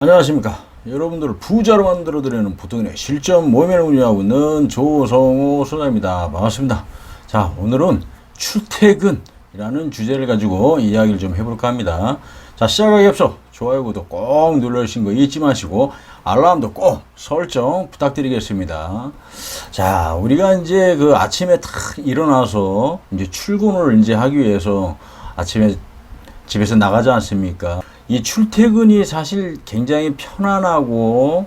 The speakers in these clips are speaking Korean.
안녕하십니까. 여러분들을 부자로 만들어드리는 보통인의 실전 모임을 운영하고 있는 조성호 소장입니다. 반갑습니다. 자, 오늘은 출퇴근이라는 주제를 가지고 이야기를 좀 해볼까 합니다. 자, 시작하기 앞서 좋아요, 구독 꼭 눌러주신 거 잊지 마시고 알람도 꼭 설정 부탁드리겠습니다. 자, 우리가 이제 그 아침에 탁 일어나서 이제 출근을 이제 하기 위해서 아침에 집에서 나가지 않습니까? 이 출퇴근이 사실 굉장히 편안하고,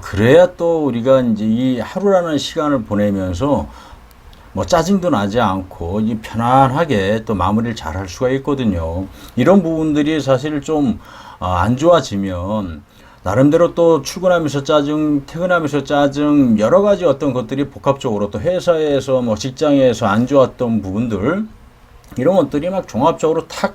그래야 또 우리가 이제 이 하루라는 시간을 보내면서 뭐 짜증도 나지 않고 이 편안하게 또 마무리를 잘 할 수가 있거든요. 이런 부분들이 사실 좀 안 좋아지면 나름대로 또 출근하면서 짜증, 퇴근하면서 짜증, 여러 가지 어떤 것들이 복합적으로 또 회사에서 뭐 직장에서 안 좋았던 부분들, 이런 것들이 막 종합적으로 탁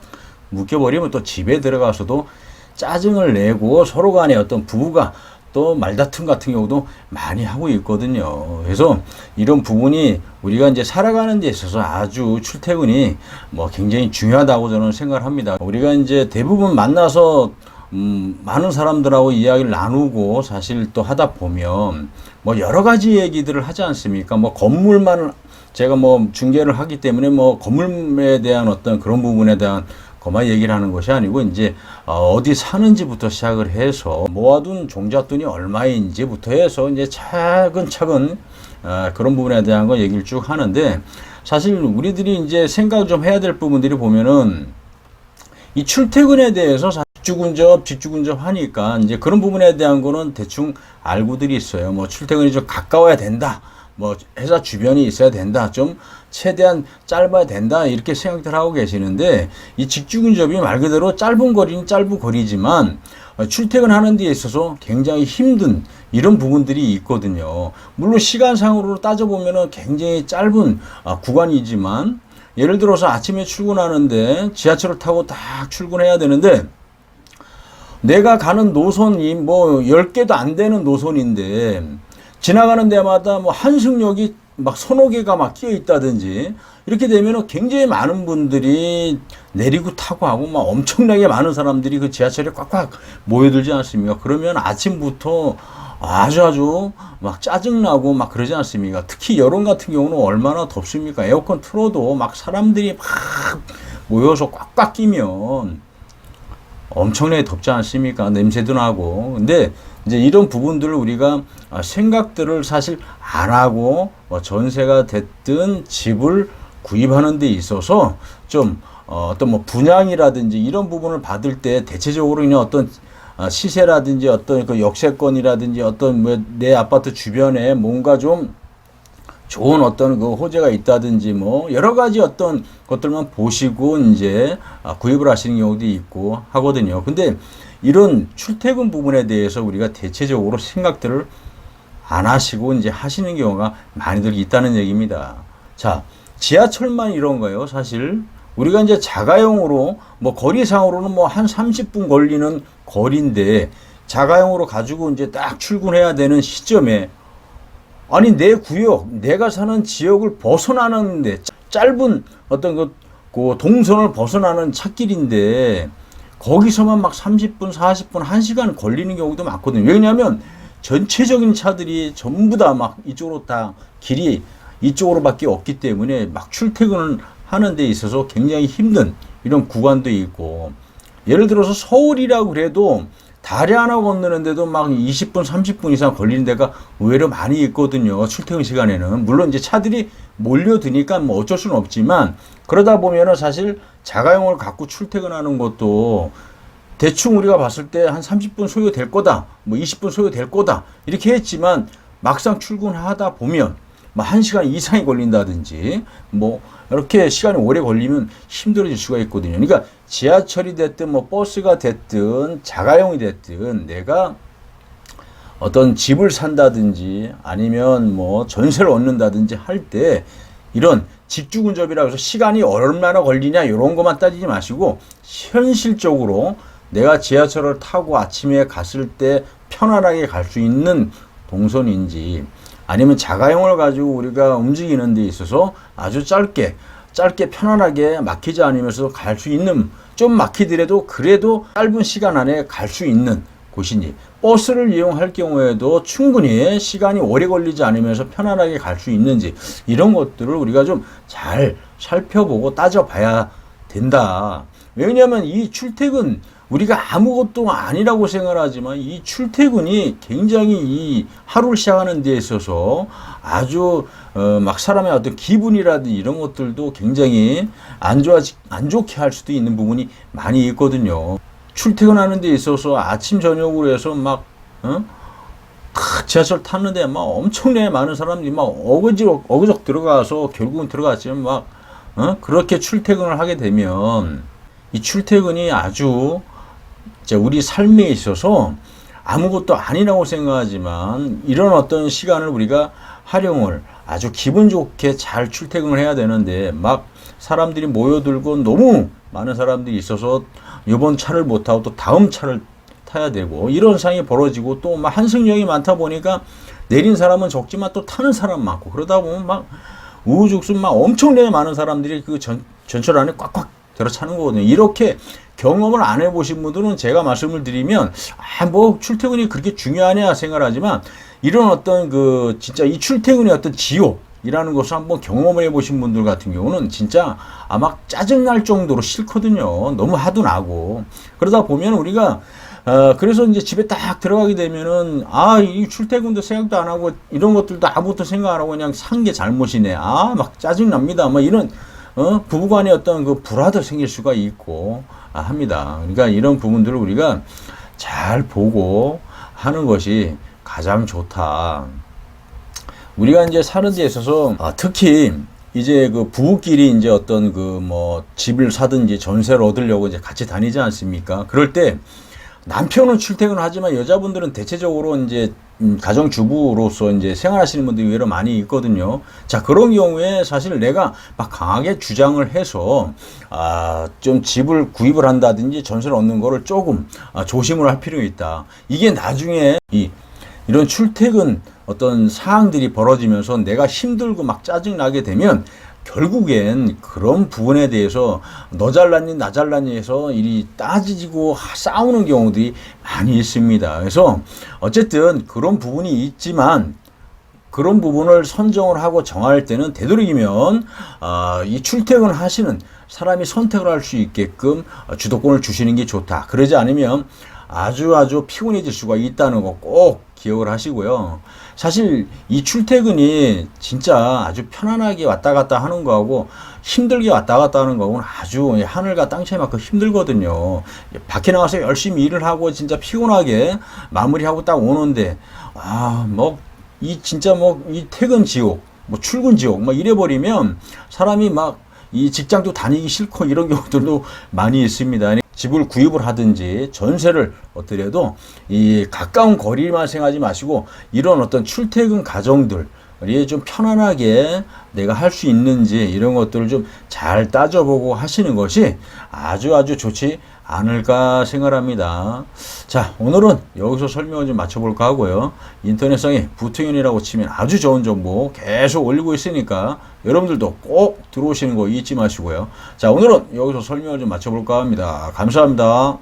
묶여버리면 또 집에 들어가서도 짜증을 내고 서로 간에 어떤 부부가 또 말다툼 같은 경우도 많이 하고 있거든요. 그래서 이런 부분이 우리가 이제 살아가는 데 있어서 아주 출퇴근이 뭐 굉장히 중요하다고 저는 생각을 합니다. 우리가 이제 대부분 만나서 많은 사람들하고 이야기를 나누고 사실 또 하다 보면 뭐 여러 가지 얘기들을 하지 않습니까? 뭐 건물만 제가 뭐 중개를 하기 때문에 뭐 건물에 대한 어떤 그런 부분에 대한 그만 얘기를 하는 것이 아니고 이제 어디 사는지부터 시작을 해서 모아둔 종잣돈이 얼마인지부터 해서 이제 차근차근 그런 부분에 대한 거 얘기를 쭉 하는데, 사실 우리들이 이제 생각을 좀 해야 될 부분들이 보면은 이 출퇴근에 대해서 직주근접 하니까 이제 그런 부분에 대한 거는 대충 알고들이 있어요. 뭐 출퇴근이 좀 가까워야 된다, 뭐 회사 주변이 있어야 된다, 좀 최대한 짧아야 된다, 이렇게 생각들 하고 계시는데, 이 직주근접이 말 그대로 짧은 거리는 짧은 거리지만 출퇴근하는 데 있어서 굉장히 힘든 이런 부분들이 있거든요. 물론 시간상으로 따져보면 굉장히 짧은 구간이지만, 예를 들어서 아침에 출근하는데 지하철을 타고 딱 출근해야 되는데 내가 가는 노선이 뭐 10개도 안 되는 노선인데 지나가는 데마다 뭐 한승역이 막 서너 개가 막 끼어 있다든지 이렇게 되면은 굉장히 많은 분들이 내리고 타고 하고 막 엄청나게 많은 사람들이 그 지하철에 꽉꽉 모여들지 않습니까? 그러면 아침부터 아주 막 짜증나고 막 그러지 않습니까? 특히 여름 같은 경우는 얼마나 덥습니까? 에어컨 틀어도 막 사람들이 막 모여서 꽉꽉 끼면 엄청나게 덥지 않습니까? 냄새도 나고. 근데 이제 이런 부분들을 우리가 생각들을 사실 안 하고 뭐 전세가 됐든 집을 구입하는 데 있어서 좀 어떤 뭐 분양이라든지 이런 부분을 받을 때 대체적으로 그냥 어떤 시세라든지 어떤 그 역세권이라든지 어떤 뭐 내 아파트 주변에 뭔가 좀 좋은 어떤 그 호재가 있다든지 뭐 여러 가지 어떤 것들만 보시고 이제 구입을 하시는 경우도 있고 하거든요. 근데 이런 출퇴근 부분에 대해서 우리가 대체적으로 생각들을 안 하시고 이제 하시는 경우가 많이들 있다는 얘기입니다. 자, 지하철만 이런 거예요. 사실 우리가 이제 자가용으로 뭐 거리상으로는 뭐 한 30분 걸리는 거리인데 자가용으로 가지고 이제 딱 출근해야 되는 시점에, 아니 내 구역, 내가 사는 지역을 벗어나는데 짧은 어떤 그 동선을 벗어나는 찻길인데 거기서만 막 30분, 40분, 1시간 걸리는 경우도 많거든요. 왜냐하면 전체적인 차들이 전부 다 막 이쪽으로 다 길이 이쪽으로밖에 없기 때문에 막 출퇴근을 하는 데 있어서 굉장히 힘든 이런 구간도 있고, 예를 들어서 서울이라고 그래도 다리 하나 건너는데도 막 20분, 30분 이상 걸리는 데가 의외로 많이 있거든요. 출퇴근 시간에는. 물론 이제 차들이 몰려드니까 뭐 어쩔 수는 없지만, 그러다 보면은 사실 자가용을 갖고 출퇴근하는 것도 대충 우리가 봤을 때 한 30분 소요될 거다, 뭐 20분 소요될 거다, 이렇게 했지만 막상 출근하다 보면 뭐 1시간 이상이 걸린다든지 뭐 이렇게 시간이 오래 걸리면 힘들어질 수가 있거든요. 그러니까 지하철이 됐든 뭐 버스가 됐든 자가용이 됐든 내가 어떤 집을 산다든지 아니면 뭐 전세를 얻는다든지 할 때 이런 직주근접이라고 해서 시간이 얼마나 걸리냐 이런 것만 따지지 마시고, 현실적으로 내가 지하철을 타고 아침에 갔을 때 편안하게 갈 수 있는 동선인지, 아니면 자가용을 가지고 우리가 움직이는 데 있어서 아주 짧게 편안하게 막히지 않으면서 갈 수 있는, 좀 막히더라도 그래도 짧은 시간 안에 갈 수 있는 곳인지, 버스를 이용할 경우에도 충분히 시간이 오래 걸리지 않으면서 편안하게 갈 수 있는지, 이런 것들을 우리가 좀 잘 살펴보고 따져봐야 된다. 왜냐하면 이 출퇴근, 우리가 아무것도 아니라고 생각하지만 이 출퇴근이 굉장히 이 하루를 시작하는 데 있어서 아주 막 사람의 어떤 기분이라든지 이런 것들도 굉장히 안 좋게 할 수도 있는 부분이 많이 있거든요. 출퇴근하는 데 있어서 아침 저녁으로 해서 막 지하철 탔는데 막 엄청나게 많은 사람들이 막 어그적 들어가서 결국은 들어갔지만 막 그렇게 출퇴근을 하게 되면 이 출퇴근이 아주 우리 삶에 있어서 아무것도 아니라고 생각하지만 이런 어떤 시간을 우리가 활용을 아주 기분 좋게 잘 출퇴근을 해야 되는데 막 사람들이 모여들고 너무 많은 사람들이 있어서 이번 차를 못 타고 또 다음 차를 타야 되고 이런 상황이 벌어지고 또 막 환승역이 많다 보니까 내린 사람은 적지만 또 타는 사람 많고 그러다 보면 막 우후죽순 막 엄청나게 많은 사람들이 그 전철 안에 꽉꽉 들어차는 거거든요. 이렇게 경험을 안 해보신 분들은 제가 말씀을 드리면 뭐 출퇴근이 그렇게 중요하냐 생각하지만 이런 어떤 그 진짜 이 출퇴근의 어떤 지옥이라는 것을 한번 경험을 해보신 분들 같은 경우는 진짜 아마 짜증날 정도로 싫거든요. 너무 화도 나고 그러다 보면 우리가 그래서 이제 집에 딱 들어가게 되면은 이 출퇴근도 생각도 안 하고 이런 것들도 아무것도 생각 안 하고 그냥 산 게 잘못이네. 막 짜증납니다. 뭐 이런 부부간의 어떤 그 불화도 생길 수가 있고 합니다. 그러니까 이런 부분들을 우리가 잘 보고 하는 것이 가장 좋다. 우리가 이제 사는 데 있어서 특히 이제 그 부부끼리 이제 어떤 그 뭐 집을 사든지 전세를 얻으려고 이제 같이 다니지 않습니까? 그럴 때 남편은 출퇴근을 하지만 여자분들은 대체적으로 이제 가정주부로서 이제 생활하시는 분들이 의외로 많이 있거든요. 자, 그런 경우에 사실 내가 막 강하게 주장을 해서 좀 집을 구입을 한다든지 전세를 얻는 거를 조금 조심을 할 필요가 있다. 이게 나중에 이런 출퇴근 어떤 사항들이 벌어지면서 내가 힘들고 막 짜증나게 되면 결국엔 그런 부분에 대해서 너 잘났니 나 잘났니 해서 일이 따지고 싸우는 경우들이 많이 있습니다. 그래서 어쨌든 그런 부분이 있지만 그런 부분을 선정을 하고 정할 때는 되도록이면 이 출퇴근 하시는 사람이 선택을 할 수 있게끔 주도권을 주시는 게 좋다. 그러지 않으면 아주 피곤해질 수가 있다는 거 꼭 기억을 하시고요. 사실 이 출퇴근이 진짜 아주 편안하게 왔다 갔다 하는 거하고 힘들게 왔다 갔다 하는 거하고는 아주 하늘과 땅 차이만큼 힘들거든요. 밖에 나가서 열심히 일을 하고 진짜 피곤하게 마무리하고 딱 오는데 뭐 이 진짜 뭐 이 퇴근 지옥 뭐 출근 지옥 막 이래버리면 사람이 막 이 직장도 다니기 싫고 이런 경우들도 많이 있습니다. 집을 구입을 하든지 전세를 얻더라도 이 가까운 거리만 생각하지 마시고 이런 어떤 출퇴근 가정들이 좀 편안하게 내가 할 수 있는지 이런 것들을 좀 잘 따져보고 하시는 것이 아주 좋지 않을까 생각합니다. 자, 오늘은 여기서 설명을 좀 마쳐볼까 하고요. 인터넷상에 부통연이라고 치면 아주 좋은 정보 계속 올리고 있으니까 여러분들도 꼭 들어오시는 거 잊지 마시고요. 자, 오늘은 여기서 설명을 좀 마쳐볼까 합니다. 감사합니다.